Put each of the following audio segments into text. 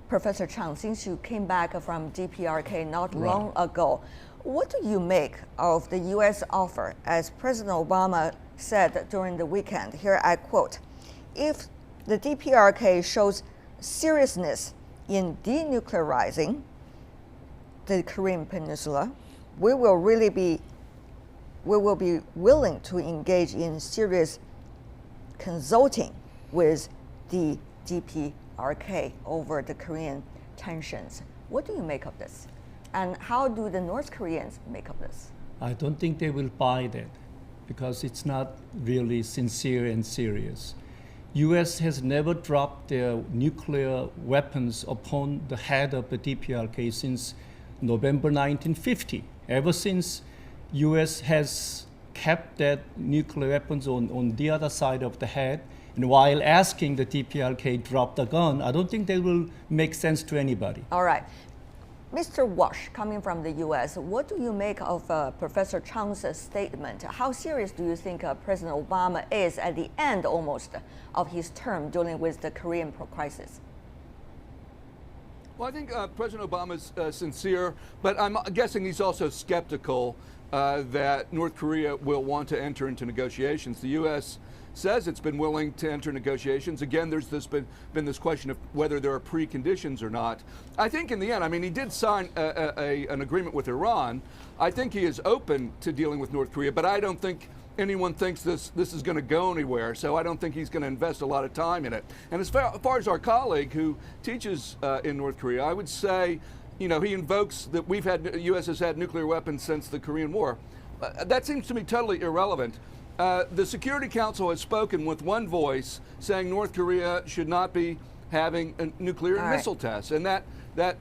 Professor Chung, since you came back from DPRK not long ago, what do you make of the U.S. offer? As President Obama said during the weekend, here I quote, if the DPRK shows seriousness in denuclearizing the Korean Peninsula, we will be willing to engage in serious consulting with the DPRK over the Korean tensions. What do you make of this? And how do the North Koreans make of this? I don't think they will buy that because it's not really sincere and serious. U.S. has never dropped their nuclear weapons upon the head of the DPRK since November 1950. Ever since, U.S. has kept that nuclear weapons on the other side of the head. And while asking the DPRK drop the gun, I don't think that will make sense to anybody. All right. Mr. Walsh, coming from the U.S., what do you make of Professor Chung's statement? How serious do you think President Obama is at the end almost of his term dealing with the Korean crisis? Well, I think President Obama's sincere, but I'm guessing he's also skeptical that North Korea will want to enter into negotiations. The U.S. says it's been willing to enter negotiations. Again, there's been this question of whether there are preconditions or not. I think in the end, I mean, he did sign an agreement with Iran. I think he is open to dealing with North Korea, but I don't think anyone thinks this is going to go anywhere, so I don't think he's going to invest a lot of time in it. And as far as our colleague who teaches in North Korea, I would say, you know, he invokes that the U.S. has had nuclear weapons since the Korean War. That seems to me totally irrelevant. The Security Council has spoken with one voice saying North Korea should not be having a nuclear missile tests, and that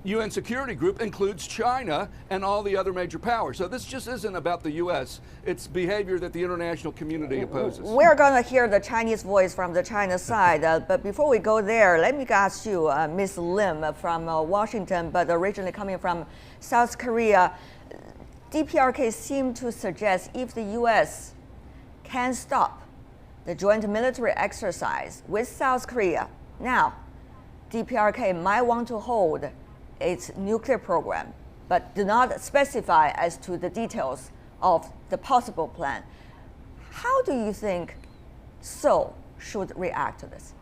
UN Security Group includes China and all the other major powers. So this just isn't about the U.S. It's behavior that the international community opposes. We're going to hear the Chinese voice from the China side, but before we go there, let me ask you, Ms. Lim from Washington, but originally coming from South Korea. DPRK seemed to suggest if the U.S. can stop the joint military exercise with South Korea, now DPRK might want to hold its nuclear program, but do not specify as to the details of the possible plan. How do you think Seoul should react to this?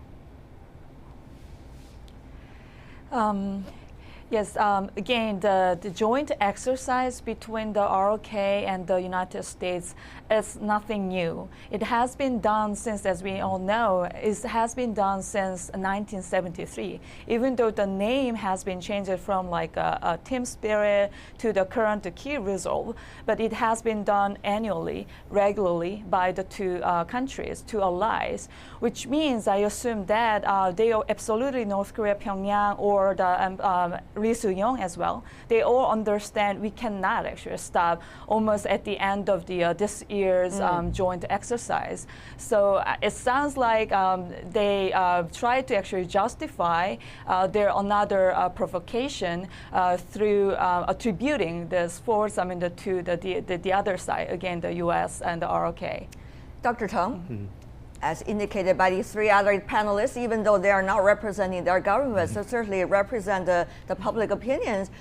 Yes, again, the joint exercise between the ROK and the United States is nothing new. It has been done since, as we all know, it has been done since 1973, even though the name has been changed from like a Team Spirit to the current Key Resolve, but it has been done annually, regularly by the two countries, two allies, which means I assume that they are absolutely North Korea, Pyongyang, or the Yong as well. They all understand we cannot actually stop almost at the end of the this year's joint exercise. So it sounds like they try to actually justify their another provocation through attributing this force, to the other side, again, the U.S. and the ROK. Dr. Teng? As indicated by these three other panelists, even though they are not representing their governments, they certainly represent the public opinions.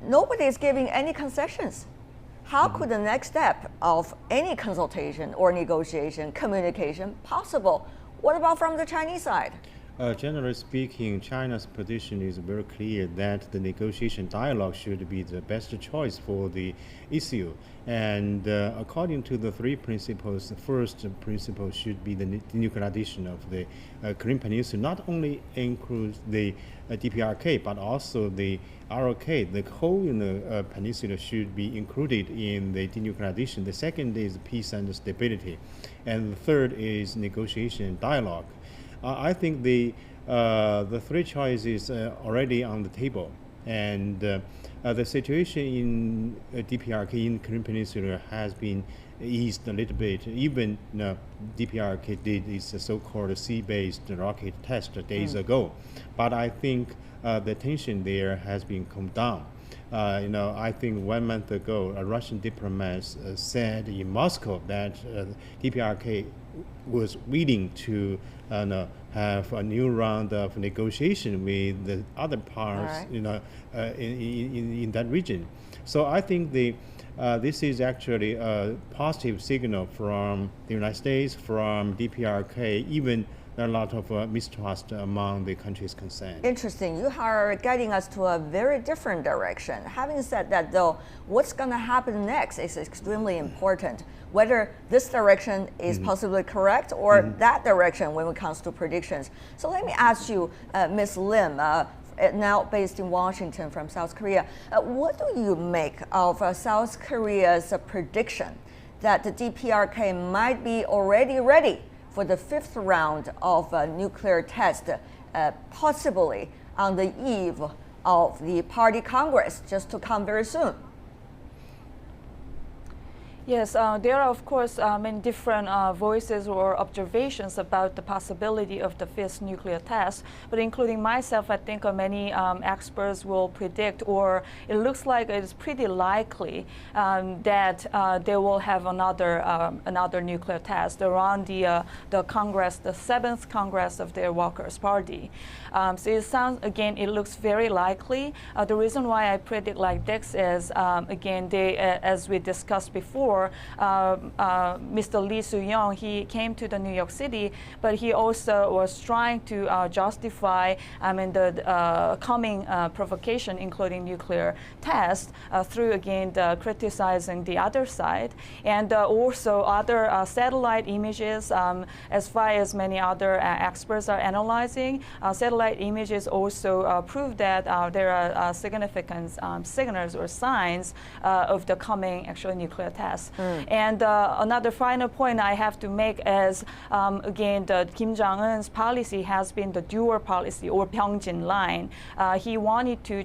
Nobody is giving any concessions. How could the next step of any consultation or negotiation, communication possible? What about from the Chinese side? Generally speaking, China's position is very clear that the negotiation dialogue should be the best choice for the issue. And according to the three principles, the first principle should be the denuclearization of the Korean Peninsula, not only includes the DPRK, but also the ROK. The whole peninsula should be included in the denuclearization. The second is peace and stability. And the third is negotiation and dialogue. I think the three choices are already on the table, and the situation in DPRK in Korean Peninsula has been eased a little bit. Even DPRK did its so-called sea-based rocket test days ago, but I think the tension there has been calmed down. I think 1 month ago, a Russian diplomat said in Moscow that DPRK was willing to have a new round of negotiation with the other parts, in that region. So I think this is actually a positive signal from the United States, from DPRK, even a lot of mistrust among the countries concerned. Interesting. You are guiding us to a very different direction. Having said that, though, what's going to happen next is extremely important. Whether this direction is possibly correct or that direction when it comes to predictions. So let me ask you, Ms. Lim, now based in Washington from South Korea, what do you make of South Korea's prediction that the DPRK might be already ready for the 5th round of nuclear test, possibly on the eve of the Party Congress, just to come very soon? Yes, there are, of course, many different voices or observations about the possibility of the 5th nuclear test, but including myself, I think many experts will predict, or it looks like it's pretty likely that they will have another nuclear test around the Congress, the 7th Congress of their Workers' Party. So it sounds, again, it looks very likely. The reason why I predict like this is, again, as we discussed before, Mr. Lee Soo-young, he came to the New York City, but he also was trying to justify the coming provocation, including nuclear tests, through, again, criticizing the other side. And also other satellite images, as far as many other experts are analyzing, satellite images also prove that there are significant signals or signs of the coming actual nuclear test. And another final point I have to make is, again, Kim Jong-un's policy has been the dual policy, or Pyeongjin line. He wanted to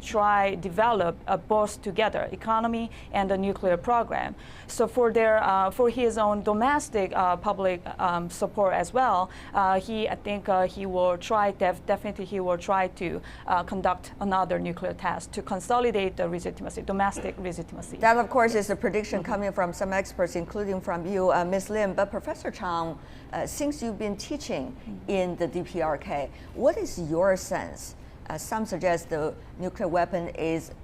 develop both together, economy and the nuclear program. So for his own domestic public support as well, I think he will try, definitely he will try to conduct another nuclear test to consolidate the legitimacy, domestic legitimacy. That, of course, is a prediction coming from some experts, including from you, Ms. Lim. But Professor Chung, since you've been teaching in the DPRK, what is your sense? Some suggest the nuclear weapon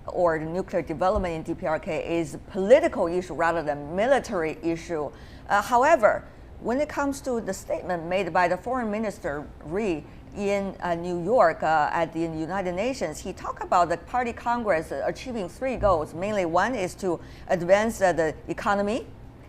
or the nuclear development in DPRK is a political issue rather than military issue. However, when it comes to the statement made by the Foreign Minister Ri in New York at the United Nations, he talked about the Party Congress achieving 3 goals. Mainly, one is to advance the economy,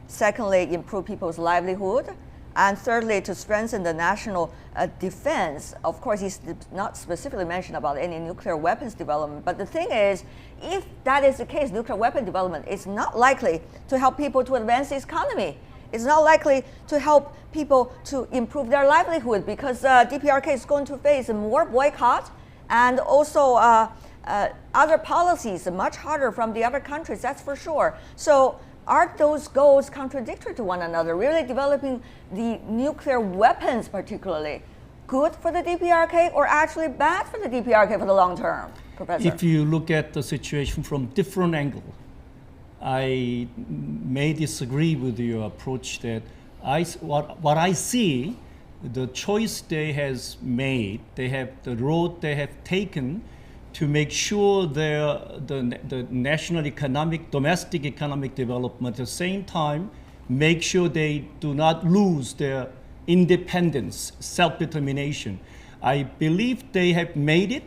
secondly, improve people's livelihood, and thirdly, to strengthen the national defense. Of course, he's not specifically mentioned about any nuclear weapons development, but the thing is, if that is the case, nuclear weapon development is not likely to help people to advance the economy. It's not likely to help people to improve their livelihood, because DPRK is going to face more boycott and also other policies, much harder from the other countries, that's for sure. So are those goals contradictory to one another? Really developing the nuclear weapons particularly good for the DPRK or actually bad for the DPRK for the long term, Professor? If you look at the situation from different angle, I may disagree with your approach that what I see, the choice they has made, the road they have taken to make sure the national economic, domestic economic development, at the same time, make sure they do not lose their independence, self-determination. I believe they have made it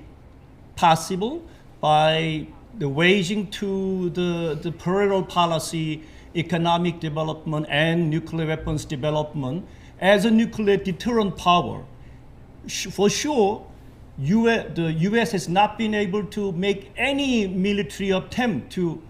possible by the waging to the parallel policy, economic development and nuclear weapons development as a nuclear deterrent power. For sure, the US has not been able to make any military attempt to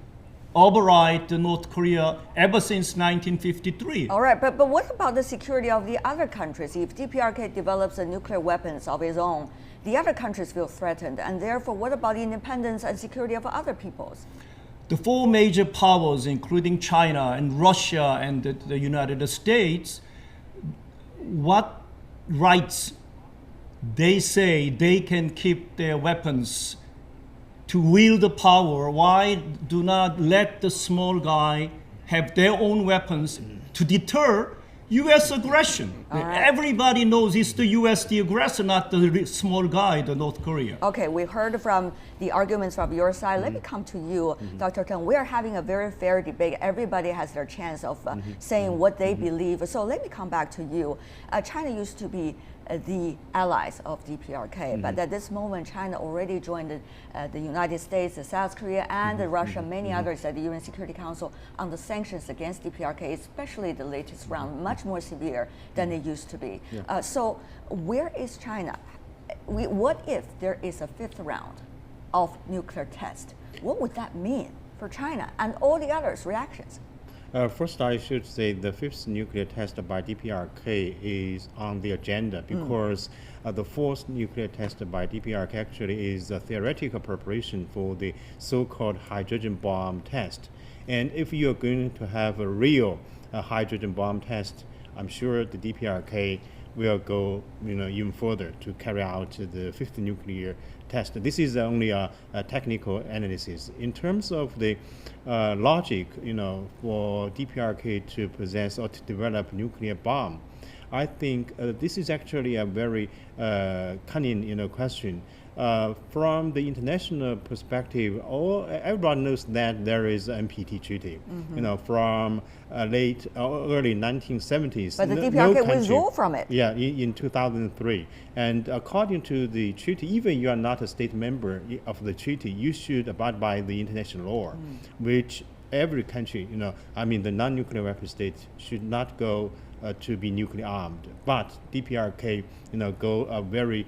override North Korea ever since 1953. All right, but what about the security of the other countries? If DPRK develops nuclear weapons of its own, the other countries feel threatened, and therefore what about the independence and security of other peoples? The 4 major powers, including China and Russia and the United States, what rights they say they can keep their weapons to wield the power, why do not let the small guy have their own weapons to deter U.S. aggression? Everybody knows it's the U.S. the aggressor, not the small guy, the North Korea. Okay, we heard from the arguments from your side. Let me come to you, Dr. Teng. We are having a very fair debate. Everybody has their chance of saying what they believe. So let me come back to you. China used to be the allies of DPRK, but at this moment, China already joined the United States, South Korea, and Russia, many others at the UN Security Council on the sanctions against DPRK, especially the latest round, much more severe than it used to be. So where is China? What if there is a fifth round of nuclear test? What would that mean for China and all the others' reactions? First, I should say the fifth nuclear test by DPRK is on the agenda because the fourth nuclear test by DPRK actually is a theoretical preparation for the so-called hydrogen bomb test. And if you're going to have a real hydrogen bomb test, I'm sure the DPRK will go even further to carry out the fifth nuclear test. This is only a technical analysis. In terms of the logic, for DPRK to possess or to develop nuclear bomb, I think this is actually a very cunning, question. From the international perspective, everyone knows that there is an NPT treaty, from early 1970s. But the DPRK withdrew from it. Yeah, in 2003. And according to the treaty, even you are not a state member of the treaty, you should abide by the international law, which every country, the non-nuclear weapon states should not go to be nuclear armed. But DPRK, go a very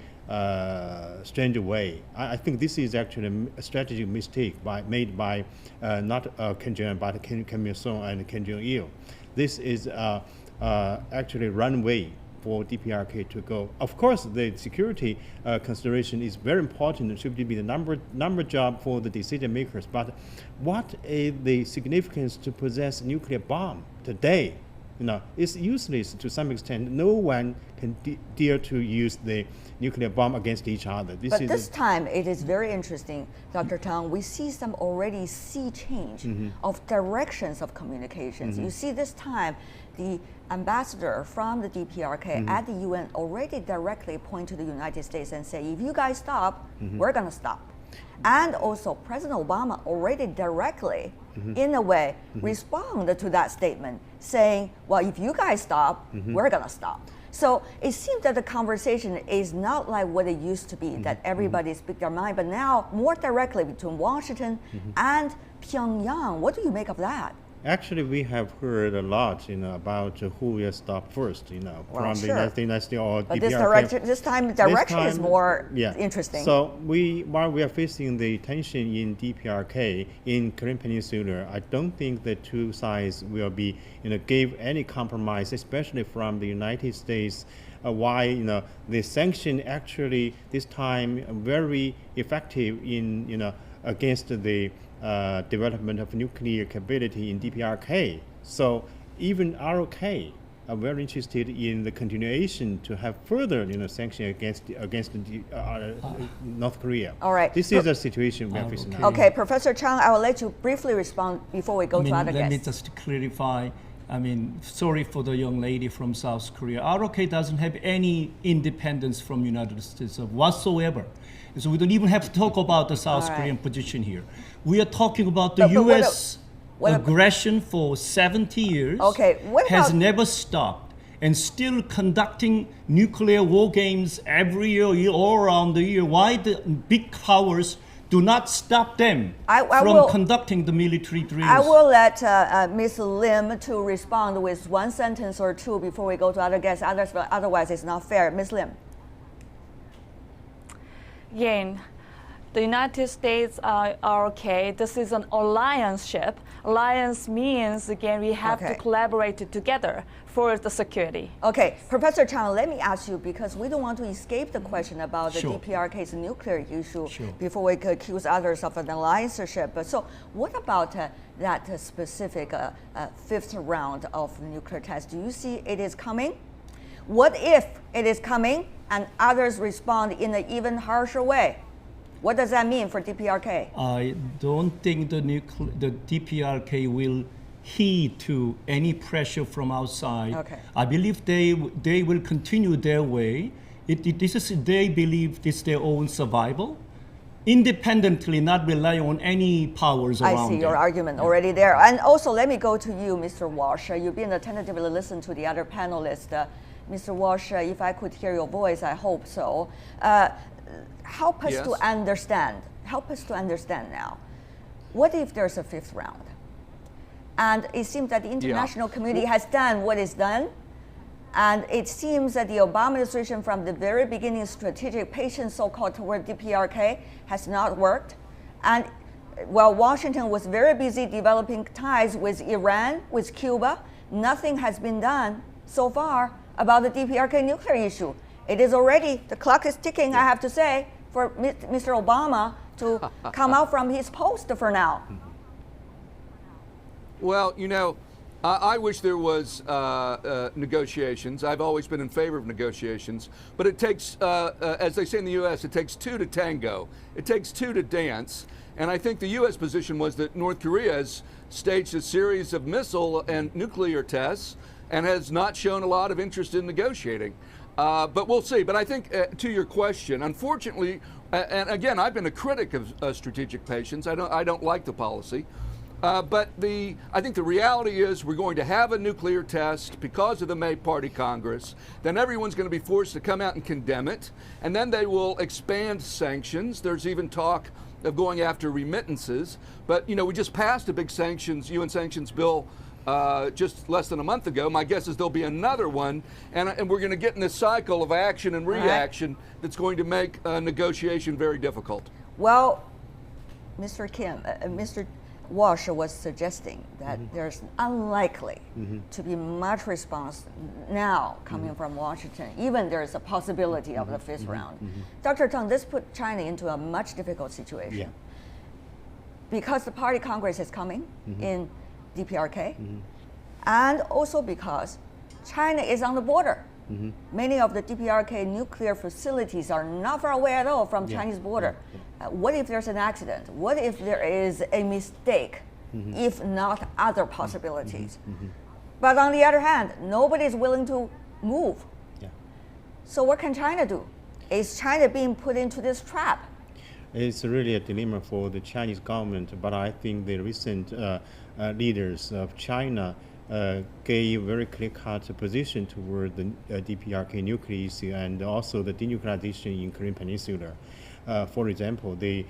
strange way. I think this is actually a strategic mistake made by not Kim Jong-un, but Kim Il-sung and Kim Jong-il. This is actually runway for DPRK to go. Of course, the security consideration is very important. It should be the number job for the decision makers. But what is the significance to possess nuclear bomb today? It's useless to some extent. No one can dare to use the nuclear bomb against each other. But this time, it is very interesting, Dr. Teng. We see some already sea change of directions of communications. You see this time, the ambassador from the DPRK at the UN already directly point to the United States and say, if you guys stop, we're going to stop. And also, President Obama already directly, in a way, responded to that statement, saying, well, if you guys stop, we're going to stop. So it seems that the conversation is not like what it used to be, that everybody speaks their mind, but now more directly between Washington and Pyongyang. What do you make of that? Actually, we have heard a lot, about who will stop first, from the United States or but DPRK. this time, direction is more interesting. So while we are facing the tension in DPRK in Korean Peninsula, I don't think the two sides will be, give any compromise, especially from the United States. Why, the sanction actually this time very effective in, against the development of nuclear capability in DPRK. So even ROK are very interested in the continuation to have further, sanction against North Korea. All right. This is a situation we are facing now. Okay, Professor Chung, I will let you briefly respond before we go to other guests. Let me just clarify. Sorry for the young lady from South Korea. ROK doesn't have any independence from United States whatsoever. So we don't even have to talk about the South Korean position here. We are talking about the U.S. aggression for 70 years has never stopped and still conducting nuclear war games every year, all around the year. Why the big powers do not stop them from conducting the military drills? I will let Ms. Lim to respond with one sentence or two before we go to other guests. Otherwise, it's not fair. Ms. Lim. Again, the United States are okay. This is an alliance ship. Alliance means, again, we have to collaborate together for the security. Okay, Professor Chung, let me ask you, because we don't want to escape the question about the DPRK's nuclear issue before we could accuse others of an alliance ship. So what about that specific fifth round of nuclear tests? Do you see it is coming? What if it is coming and others respond in an even harsher way? What does that mean for DPRK? I don't think the DPRK will heed to any pressure from outside. Okay. I believe they will continue their way. They believe this is their own survival, independently, not rely on any powers around I see your them. argument already there. And also, let me go to you, Mr. Walsh. You've been attentively listening to the other panelists. Mr. Walsh, if I could hear your voice, I hope so. Help us to understand. Help us to understand now. What if there's a fifth round? And it seems that the international community has done what is done. And it seems that the Obama administration, from the very beginning, strategic patience, so-called, toward DPRK has not worked. And while Washington was very busy developing ties with Iran, with Cuba, nothing has been done so far about the DPRK nuclear issue. It is already, the clock is ticking, I have to say, for Mr. Obama to come out from his post for now. Well, you know, I wish there was negotiations. I've always been in favor of negotiations, but it takes, as they say in the U.S., it takes two to tango. It takes two to dance. And I think the U.S. position was that North Korea has staged a series of missile and nuclear tests and has not shown a lot of interest in negotiating. But we'll see. But I think, to your question, unfortunately, and again, I've been a critic of strategic patience. I don't like the policy. But I think the reality is we're going to have a nuclear test because of the May Party Congress. Then everyone's going to be forced to come out and condemn it. And then they will expand sanctions. There's even talk of going after remittances. But, you know, we just passed a big UN sanctions bill just less than a month ago. My guess is there'll be another one. And we're going to get in this cycle of action and reaction that's going to make negotiation very difficult. Well, Mr. Kim, Mr. Walsh was suggesting that there's unlikely to be much response now coming from Washington, even there's a possibility of the fifth round. Dr. Teng, this put China into a much difficult situation because the Party Congress is coming in DPRK, and also because China is on the border. Many of the DPRK nuclear facilities are not far away at all from Chinese border. What if there's an accident? What if there is a mistake, if not other possibilities? But on the other hand, nobody is willing to move. So what can China do? Is China being put into this trap? It's really a dilemma for the Chinese government, but I think the recent leaders of China gave very clear-cut position toward the DPRK nuclear issue and also the denuclearization in Korean Peninsula. For example, the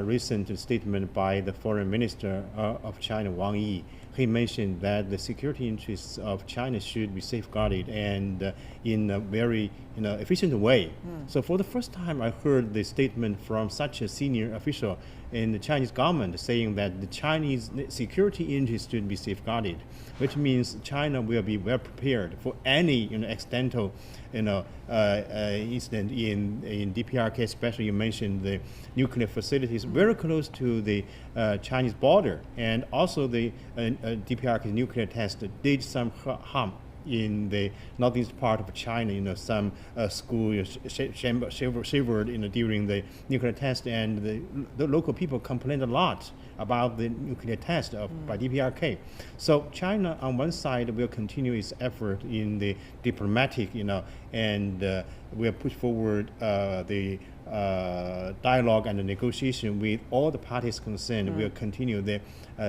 recent statement by the Foreign Minister of China, Wang Yi, he mentioned that the security interests of China should be safeguarded and in a very efficient way. So for the first time, I heard the statement from such a senior official in the Chinese government saying that the Chinese security interests should be safeguarded, which means China will be well prepared for any accidental incident in DPRK. Especially, you mentioned the nuclear facilities very close to the Chinese border, and also the DPRK nuclear test did some harm in the northeast part of China. Some schools shivered during the nuclear test, and the local people complained a lot about the nuclear test by DPRK. So China, on one side, will continue its effort in the diplomatic, and will push forward the dialogue and the negotiation with all the parties concerned. We'll continue the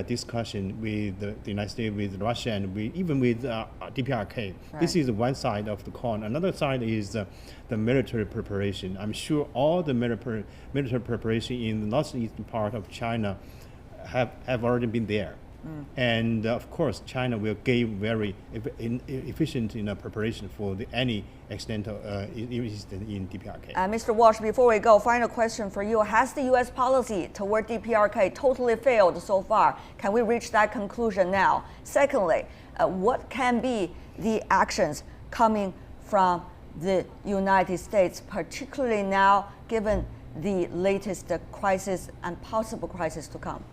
discussion with the United States, with Russia, and even with DPRK. Right. This is one side of the coin. Another side is the military preparation. I'm sure all the military preparation in the northeastern part of China have already been there. And of course, China will give very efficient preparation for any accidental incident in DPRK. Mr. Walsh, before we go, final question for you. Has the U.S. policy toward DPRK totally failed so far? Can we reach that conclusion now? Secondly, what can be the actions coming from the United States, particularly now given the latest crisis and possible crisis to come?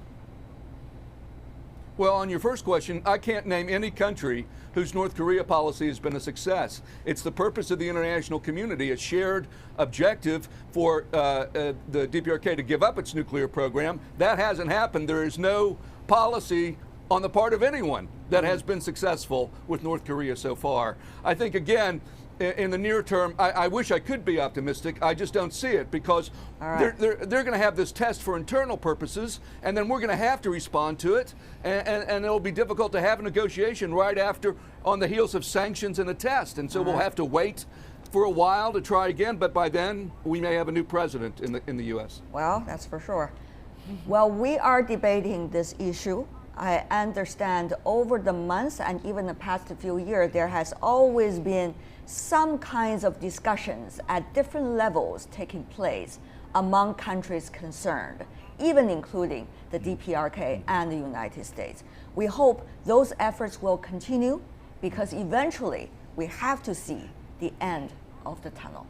Well, on your first question, I can't name any country whose North Korea policy has been a success. It's the purpose of the international community, a shared objective for the DPRK to give up its nuclear program. That hasn't happened. There is no policy on the part of anyone that has been successful with North Korea so far. I think, again, in the near term, I wish I could be optimistic. I just don't see it, because they're going to have this test for internal purposes, and then we're going to have to respond to it, and it'll be difficult to have a negotiation right after, on the heels of sanctions and a test. And so we'll have to wait for a while to try again, but by then we may have a new president in the U.S. Well, that's for sure. Well, we are debating this issue. I understand over the months and even the past few years, there has always been some kinds of discussions at different levels taking place among countries concerned, even including the DPRK and the United States. We hope those efforts will continue, because eventually we have to see the end of the tunnel.